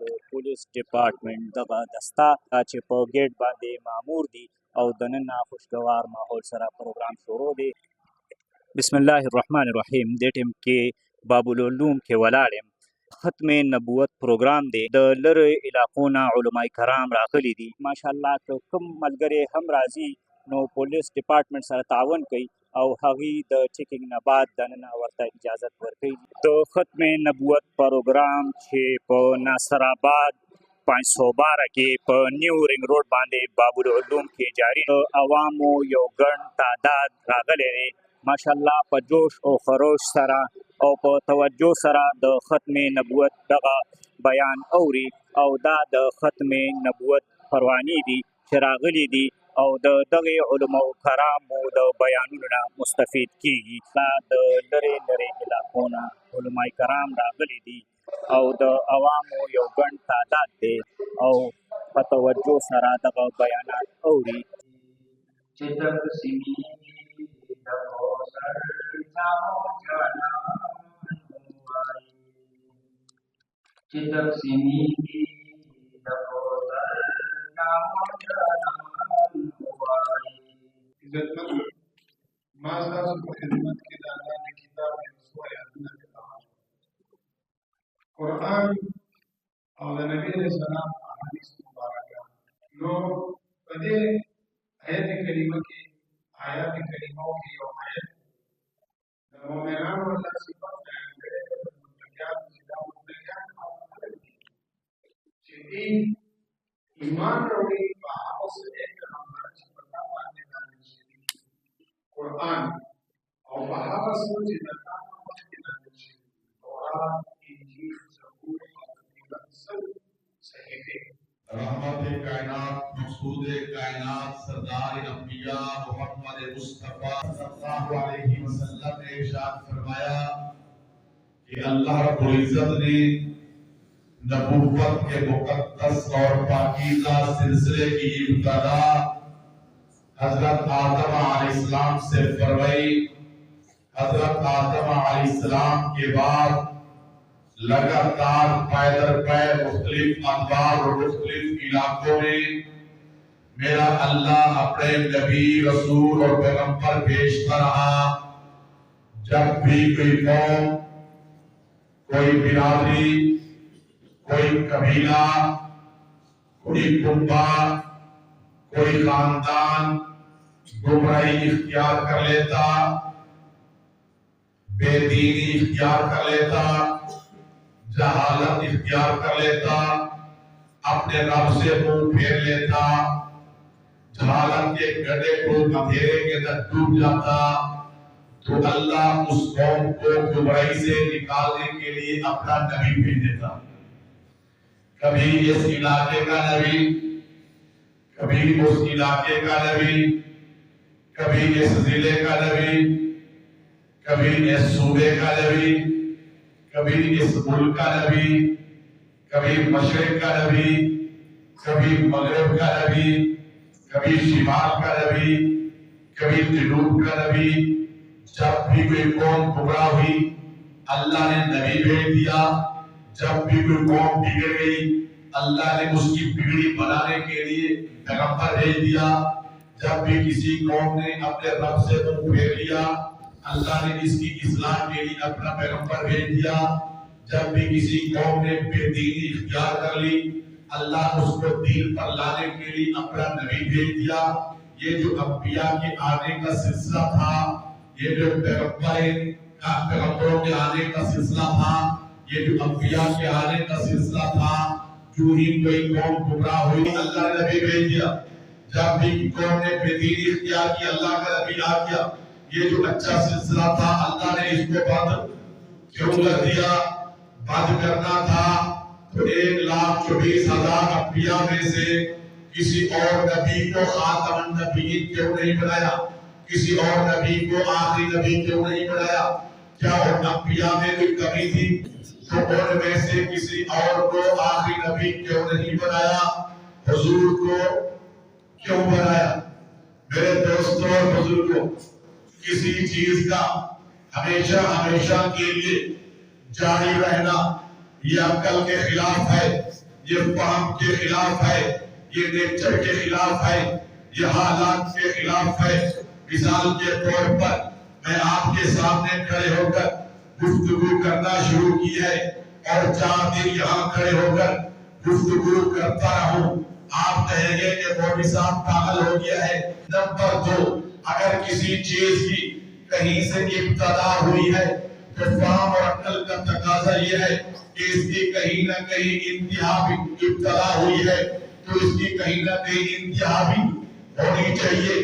د police department دغه دسته چې په ګیټ باندې مامور دي او دننه خوشګوار ماحول سره پروګرام شروع دی. بسم الله الرحمن الرحیم. دې ټیم کې باب العلوم کې ولاړ یم. ختم نبوت پروګرام دی. د لرې علاقو نه علماء کرام راغلي دي. ماشاءالله که کوم ملګری هم راځي نو پولیس ډپارټمنټ سره تعاون کوي او هغې د چیکینګ نه بعد دننه ورته اجازت ورکوي. د ختم نبوت پروګرام چې په ناصر آباد 512 کې په نیو رنګ روډ باندې باب العلوم کې جاري د عوامو یو ګڼ تعداد راغلی دی. ماشاءالله په جوش او خروش سره او په توجه سره د ختم نبوت دغه بیان اوري او دا د ختم نبوت پروانې دي چې راغلي دي او د دغې علماء کرامو د بیانونو نه مستفید کیږي. دا د لرې لرې علاقو نه علماء کرام راغلي دي او د عوامو یو ګڼ تعداد دی او په توجه سره دغه بیانات اوري. قرآن او د نبی علیہ السلام احادیث مبارکه نو په دې آیت کریمه کې آیات کریمو کې یو آیت د مؤمنانو الله صفات بیان کړي د متقین چې دا متقین چې دې ایمان وروړي په هغه څه پیغمبر چې په تا باندې نازل شوی قرآن او په هغه څه چې د تا باندې نازل شوی تورات انجیل رحمت کائنات مقصود کائنات سردار انبیاء محمد مصطفیٰ صلی اللہ علیہ وسلم نے ارشاد فرمایا کہ اللہ رب العزت نے نبوت کے مقدس اور پاکیزہ سلسلے کی ابتدا حضرت آدم علیہ السلام سے فرمائی. حضرت آدم علیہ السلام کے بعد لگاتار پے در پے مختلف انوار اور مختلف علاقوں میں میرا اللہ اپنے نبی رسول اور پیغمبر بھیجتا رہا. جب بھی کوئی قوم، کوئی برادری، کوئی قبیلہ، کوئی کنبہ، کوئی خاندان گمراہی اختیار کر لیتا، بے دینی اختیار کر لیتا، جہالت اختیار کر لیتا، اپنے رب سے منہ پھیر لیتا، جہالت کے گڑھے کو اندھیرے کے اندر ڈوب جاتا، تو اللہ اس قوم کو گمراہی سے نکالنے کے لیے اپنا نبی بھیج دیتا. کبھی اس علاقے کا نبی، کبھی اس علاقے کا نبی، کبھی اس ضلع کا نبی، کبھی اس صوبے کا نبی، کبھی اس ملک کا نبی، کبھی مشرق کا نبی، کبھی مغرب کا نبی، کبھی شمال کا نبی، کبھی جنوب کا نبی. جب بھی کوئی قوم گمراہ ہوئی اللہ نے نبی بھیج دیا. جب بھی کوئی قوم بگڑ گئی اللہ نے اس کی بگڑی بنانے کے لیے پیغمبر بھیج دیا. جب بھی کسی قوم نے اپنے رب سے منہ پھیر لیا اللہ نے اس کی اصلاح کے لیے اپنا پیغمبر بھیج دیا. جب بھی کسی قوم نے بے دینی اختیار کر لی اللہ اس کو دین پر لانے کے لیے اپنا نبی بھیج دیا. یہ جو انبیاء کے آنے کا سلسلہ تھا، یہ جو پیغمبروں کے آنے کا سلسلہ تھا، یہ جو انبیاء کے آنے کا سلسلہ تھا، جو ہی کوئی قوم گمراہ ہوئی اللہ نے نبی بھیج دیا. جب بھی قوم نے بے دینی اختیار کی اللہ کا نبی آ گیا. یہ جو اچھا سلسلہ تھا اللہ نے اس کو بند کیوں کر دیا؟ بند کرنا تھا تو 1,24,000 انبیاء میں سے کسی اور نبی کو خاتم النبیین کیوں نہیں بنایا؟ کسی اور نبی کو آخری نبی کیوں نہیں بنایا؟ کیا ان انبیاء میں کوئی کمی تھی؟ تو ان میں سے کسی اور کو آخری نبی کیوں نہیں بنایا؟ حضور کو کیوں بنایا؟ میرے دوستوں اور بزرگوں، کسی چیز کا ہمیشہ کے لیے جاری رہنا یہ عقل کے خلاف ہے، یہ فہم کے خلاف ہے، یہ نیچر کے خلاف ہے، یہ حالات کے خلاف ہے۔ مثال کے طور پر میں آپ کے سامنے کھڑے ہو کر گفتگو کرنا شروع کی ہے اور 4 دن یہاں کھڑے ہو کر گفتگو کرتا رہوں، آپ کہیں گے کہ مولوی صاحب پاگل ہو گیا ہے۔ نمبر 2، اگر کسی چیز کی کہیں سے ابتدا ہوئی ہے تو فہم اور عقل کا تقاضا یہ ہے کہ اس کی کہیں نہ کہیں انتہا بھی ابتدا ہوئی ہے تو اس کی کہیں نہ کہیں انتہا بھی ہونی چاہیے۔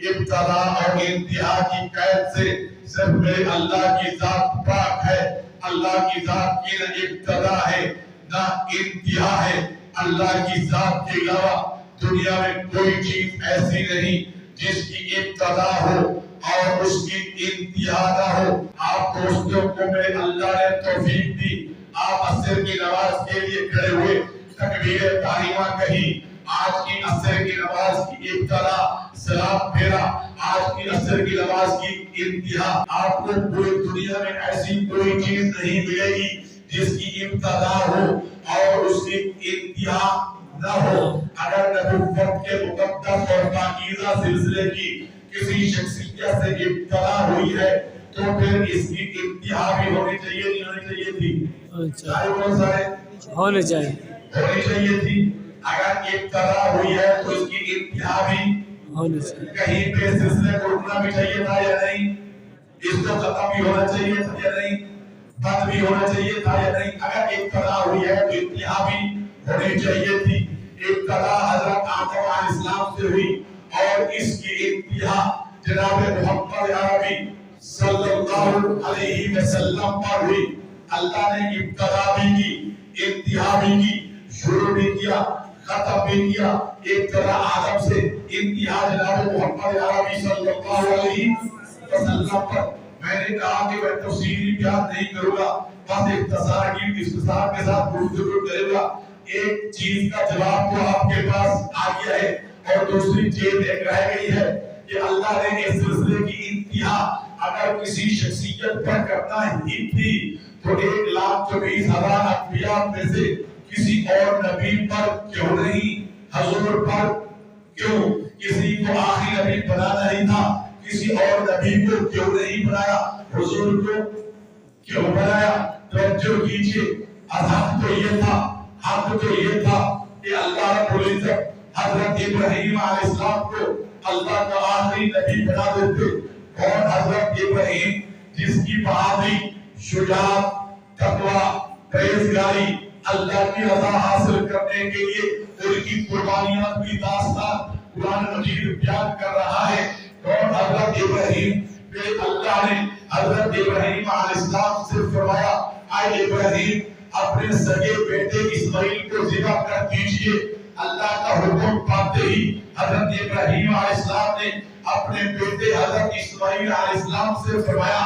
ابتدا اور انتہا کی قید سے صرف میرے اللہ کی ذات پاک ہے۔ اللہ کی ذات کی نہ ابتدا ہے نہ انتہا ہے۔ اللہ کی ذات کے علاوہ دنیا میں کوئی چیز ایسی نہیں جس کی ابتدا ہو اور اس کی انتہا نہ ہو۔ آپ دوستوں کو میرے اللہ نے توفیق دی، آپ عصر کی نماز کے لیے کھڑے ہوئے، تکبیر تحریمہ کہی، آج کی عصر کی نماز کی ابتدا سلام پھیرا، آج کی عصر کی نماز کی انتہا۔ آپ کو پوری دنیا میں ایسی کوئی چیز نہیں ملے گی جس کی ابتدا ہو اور اس کی انتہا نہ ہو۔ اگر نبوت کے مقدس اور پاکیزہ سلسلے کی کسی شخصیت سے ابتدا ہوئی ہے تو پھر اس کی انتہا بھی ہونی چاہیے، نہیں ہونی چاہیے تھی؟ ہونی چاہیے تھی۔ اگر ابتدا ہوئی ہے تو اس کی انتہا بھی ہونی چاہیے۔ کہیں پہ سلسلے کو رکنا بھی چاہیے تھا یا نہیں؟ اس کو ختم بھی ہونا چاہیے تھا یا نہیں؟ بند بھی ہونا چاہیے تھا یا نہیں؟ اگر ابتدا ہوئی ہے تو انتہا بھی ہونی چاہیے تھی۔ ابتدا حضرت آدم علیہ السلام سے ہوئی اور اس کی انتہا جناب محمد عربی صلی اللہ علیہ وسلم پر ہوئی۔ اللہ نے ابتدا بھی کی، انتہا بھی کی، شروع بھی کیا، ختم بھی کیا۔ ابتدا آدم سے، انتہا جناب محمد عربی صلی اللہ علیہ وسلم پر۔ میں نے کہا کہ میں تفصیلی بیان نہیں کروں گا، بس اختصار کے ساتھ گفتگو کروں گا۔ ایک چیز کا جواب تو آپ کے پاس آ گیا ہے اور دوسری چیز ایک رہ گئی ہے کہ اللہ نے اس سلسلے کی انتہا اگر کسی شخصیت پر کرنا ہی تھی تو 1,24,000 انبیاء میں سے کسی اور نبی پر کیوں نہیں؟ حضور پر کیوں؟ کسی کو آخری نبی بنانا نہیں تھا، کسی اور نبی کو کیوں نہیں بنایا؟ حضور کو کیوں بنایا؟ توجہ کیجئے، حق تو یہ تھا، حق تو یہ تھا کہ اللہ رب العزت حضرت ابراہیم علیہ السلام کو اللہ کا آخری نبی بنا دیتے، اور حضرت ابراہیم جس کی بہادری، شجاعت، تقوی، پرہیزگاری، اللہ کی رضا حاصل کرنے کے لیے ان کی قربانیاں کی داستان قرآن مجید بیان کر رہا ہے۔ اور حضرت ابراہیم پھر اللہ نے حضرت ابراہیم علیہ السلام سے فرمایا، اے ابراہیم اپنے سگے بیٹے اسماعیل کو ذبح کر دیجئے۔ اللہ کا حکم پاتے ہی حضرت ابراہیم علیہ السلام نے اپنے بیٹے حضرت اسماعیل علیہ السلام سے فرمایا،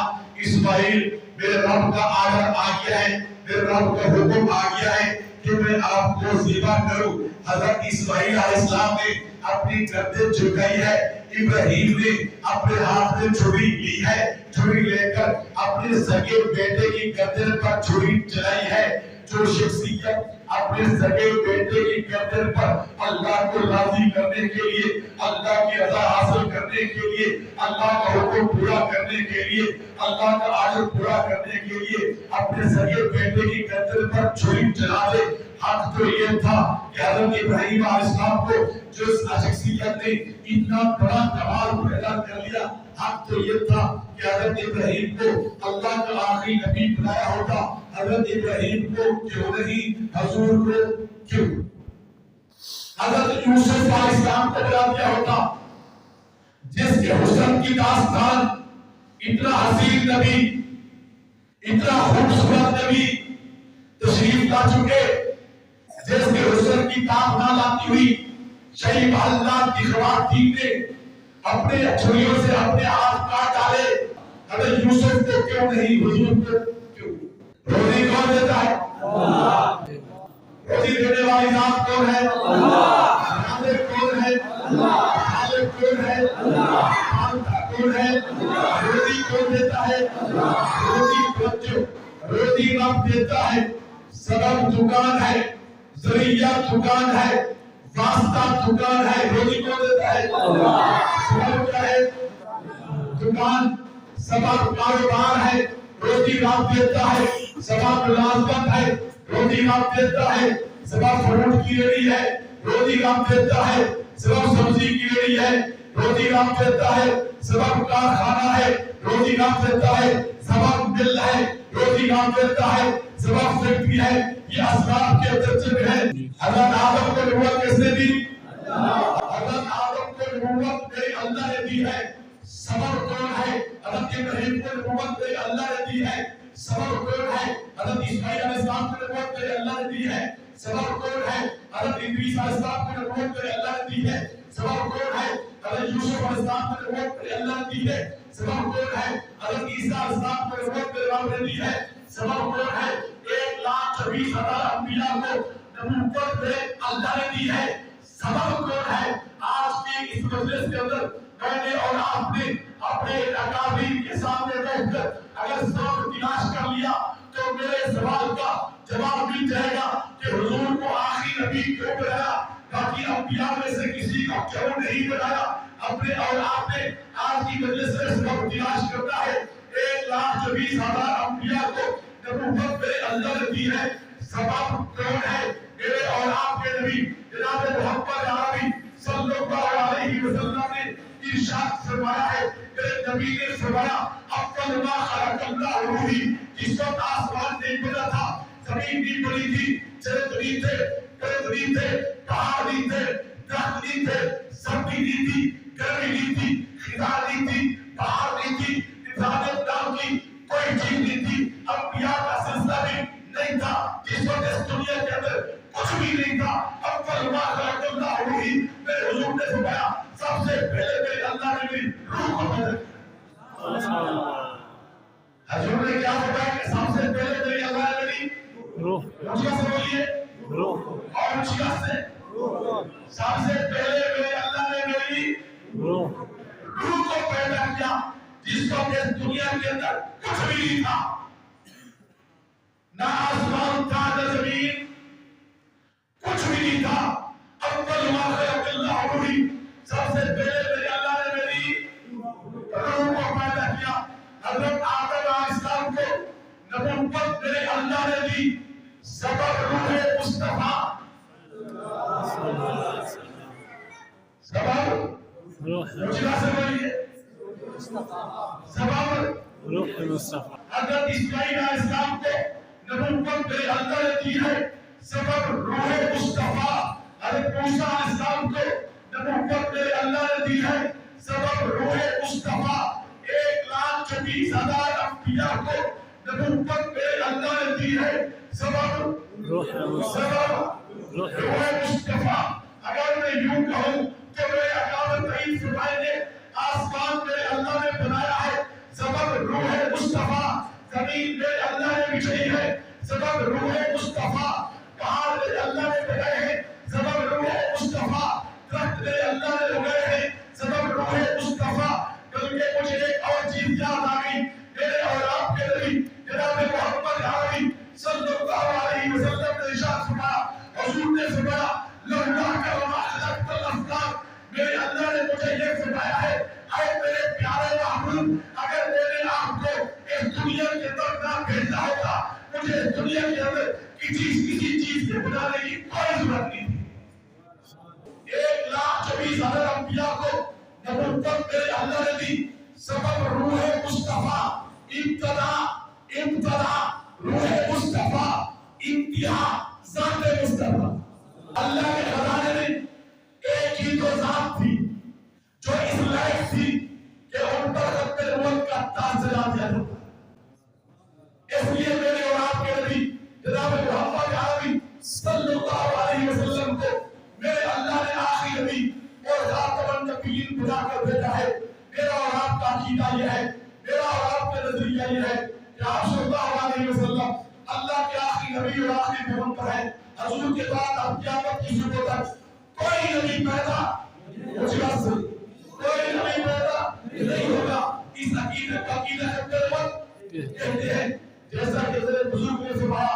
اسماعیل میرے رب کا آرڈر آ گیا ہے، میرے رب کا حکم آ گیا ہے کہ میں آپ کو ذبح کروں۔ حضرت اسماعیل علیہ السلام نے اپنی گردن جھکائی ہے، ابراہیم نے اپنے ہاتھ میں چھری لی ہے، چھری لے کر اپنے سگے بیٹے کی گردن پر چھری چلائی ہے۔ جو شخصیت اپنے سگے بیٹے کی گردن پر اللہ کو راضی کرنے کے لیے، اللہ کی رضا حاصل کرنے کے لیے، اللہ کا حکم پورا کرنے کے لیے، اللہ کا آرڈر پورا کرنے کے لیے اپنے سگے بیٹے کی گردن پر چھری چلا دے، حق تو یہ تھا کہ حضرت ابراہیم علیہ السلام کو جس شخصیت نے اتنا بڑا کمال پیدا کر لیا، حق تو یہ تھا کہ حضرت ابراہیم کو اللہ کا آخری نبی بنایا ہوتا۔ حضرت ابراہیم کو کیوں نہیں؟ حضور کو کیوں؟ حضرت یوسف علیہ السلام کو بنا دیا ہوتا، جس کے حسن کی داستان اتنا حسین نبی، اتنا خوبصورت نبی تشریف لا چکے، جس کے حسن کی تاب نہ لاتی ہوئی شہید اللہ کی خواتین نے اپنے چھریوں سے اپنے ہاتھ کاٹ ڈالے۔ حضرت یوسف کو کیوں نہیں؟ حضور کو کیوں؟ روزی کون دیتا ہے؟ اللہ۔ روزی دینے والی ذات کون ہے؟ اللہ۔ رازق کون ہے؟ اللہ۔ خالق کون ہے؟ اللہ۔ مالک کون ہے؟ اللہ۔ روزی کون دیتا ہے؟ اللہ۔ روزی رب دیتا ہے، سبب دکان ہے، ذریعہ دکان ہے، واسطہ دکان ہے، روزی کون دیتا ہے؟ سبب کیا ہے؟ دکان. سبب کاروبار ہے، روزی رات دیتا ہے. سبب ملازمت ہے، روزی رات دیتا ہے. سبب فروٹ کی ریڑھی ہے، روزی رات دیتا ہے. سبب سبزی کی ریڑھی ہے، روزی رات دیتا ہے. سبب کارخانہ ہے، روزی رات دیتا ہے. سبب مل ہے، روزی رات دیتا ہے. سبب فیکٹری ہے. یہ اسباب کے ترتیب ہے. حضرت آدم کو نبوت کس نے دی؟ حضرت آدم کو نبوت میرے اللہ نے دی ہے. سبب کون ہے؟ حضرت ابراہیم کو نبوت میرے اللہ نے دی ہے. سبب کون ہے؟ حضرت اسماعیل علیہ السلام کو نبوت میرے اللہ نے دی ہے. سبب کون ہے؟ حضرت ادریس علیہ السلام کو نبوت میرے اللہ نے دی ہے. سبب کون ہے؟ حضرت یوسف علیہ السلام کو نبوت میرے اللہ نے دی ہے. سبب کون ہے؟ حضرت عیسیٰ علیہ السلام کو نبوت میرے رب نے دی ہے. سبب کون ہے؟ 1,20,000 انبیاء کو نبوت میرے اللہ نے دی ہے. سبب کون ہے؟ آج کی اس مجلس کے اندر میں نے اور آپ نے اپنے اکابرین کے سامنے بیٹھ کر اگر سبب تلاش کر لیا تو میرے سوال کا جواب مل جائے گا کہ حضور کو آخری نبی کیوں بنایا، باقی انبیاء میں سے کسی کو کیوں نہیں بنایا. اپنے اور آپ نے آج کی مجلس سے سبب تلاش کرتا ہے. 1,20,000 انبیاء کو نبوت میرے اللہ نے دی ہے. سبب کون ہے؟ میرے اور آپ کے نبی جناب محمد عربی صلی اللہ علیہ وسلم نے ارشاد فرمایا ہے. میرے نبی نے فرمایا اول ما خلق اللہ روحی. جس وقت آسمان نہیں بنا تھا، زمین نہیں بنی تھی، چرند نہیں تھے، پرند نہیں تھے، پہاڑ نہیں تھے، درخت نہیں تھے، سردی نہیں تھی، گرمی نہیں تھی، خزاں نہیں تھی، پہاڑ نہیں تھی، انسانیت نام کی کوئی چیز نہیں تھی، انبیاء کا سلسلہ بھی نہیں تھا. جس وقت اس دنیا کے اندر کچھ بھی نہیں تھا، اول ما خلق اللہ روحی. میرے حضور نے فرمایا سب سے پہلے میرے اللہ نے میری روح کو پیدا کیا. حضور نے کیا فرمایا کہ سب سے پہلے میرے اللہ نے میری روح. اونچا سے بولیے روح. اور اونچا سے سب سے پہلے میرے اللہ نے میری روح کو پیدا کیا. جس کو کہ دنیا کے اندر کچھ بھی نہیں تھا، نہ آسمان تھا نہ زمین، کچھ بھی نہیں تھا. اول ما خلق اللہ روحی. سب سے پہلے میرے اللہ نے میری روح کو پیدا کیا. حضرت آدم علیہ السلام کو نبوت میرے اللہ نے دی. سبب روح مصطفیٰ. سبب روح سے بولیے سبب روح مصطفیٰ. حضرت اسماعیل علیہ السلام کو نبوت میرے اللہ نے دی ہے. سبب روح مصطفیٰ. حضرت موسیٰ علیہ السلام کو نبوت میرے اللہ نے دی ہے. سبب روح مصطفیٰ. 1,20,000 انبیاء کو نبوت میرے اللہ نے دی ہے. سبب روح مصطفیٰ. اگر میں یوں کہوں تو میرے اکابر ترین فرمائیں گے آسمان میرے اللہ نے بنایا ہے. سبب روح مصطفیٰ. زمین میرے اللہ نے بچھائی ہے. سبب روح مصطفیٰ. پہاڑ میرے اللہ نے بنائے ہیں. سبب روح مصطفیٰ. درخت میرے اللہ نے اگائے ہیں. سبب روح مصطفیٰ. بلکہ مجھے ایک اور چیز یاد آ گئی. میرے اور آپ کے نبی جناب محمد عربی صلی اللہ علیہ وسلم نے ارشاد فرمایا. حضور نے فرمایا لولا کرما خلقت الافلاک. میرے اللہ نے مجھے یہ فرمایا ہے اے میرے پیارے محبوب، اگر میں نے آپ کو اس دنیا کے اندر نہ بھیجا ہوتا، مجھے اس دنیا کے اندر کسی چیز کے بنانے کی کوئی ضرورت نہیں تھی. 1,20,000 انبیاء کو نبوت میرے اللہ نے دی. سبب روح مصطفیٰ. ابتدا روح مصطفیٰ، انتہا ذات مصطفیٰ. اللہ کے خزانے میں ایک ہی تو ذات تھی جو اس لائق تھی کہ ان پر ختم نبوت کا تاج سجا دیا جاتا. اس لیے میرے اور آپ کے نبی جناب محمد عربی صلی اللہ علیہ وسلم کو میرے اللہ نے آخری نبی اور خاتم النبیین بنا کر بھیجا ہے. میرا اور آپ کا عقیدہ یہ ہے، میرا اور آپ کا نظریہ یہ ہے کہ آپ صلی اللہ علیہ وسلم اللہ کے آخری نبی اور آخری پیغمبر ہیں. حضور کے بعد اب قیامت کی صبح تک کوئی نبی پیدا کوئی نبی پیدا نہیں ہوگا. اس عقیدت کا عقیدہ ہے کہتے ہیں. جیسا کہ بزرگ نے فرمایا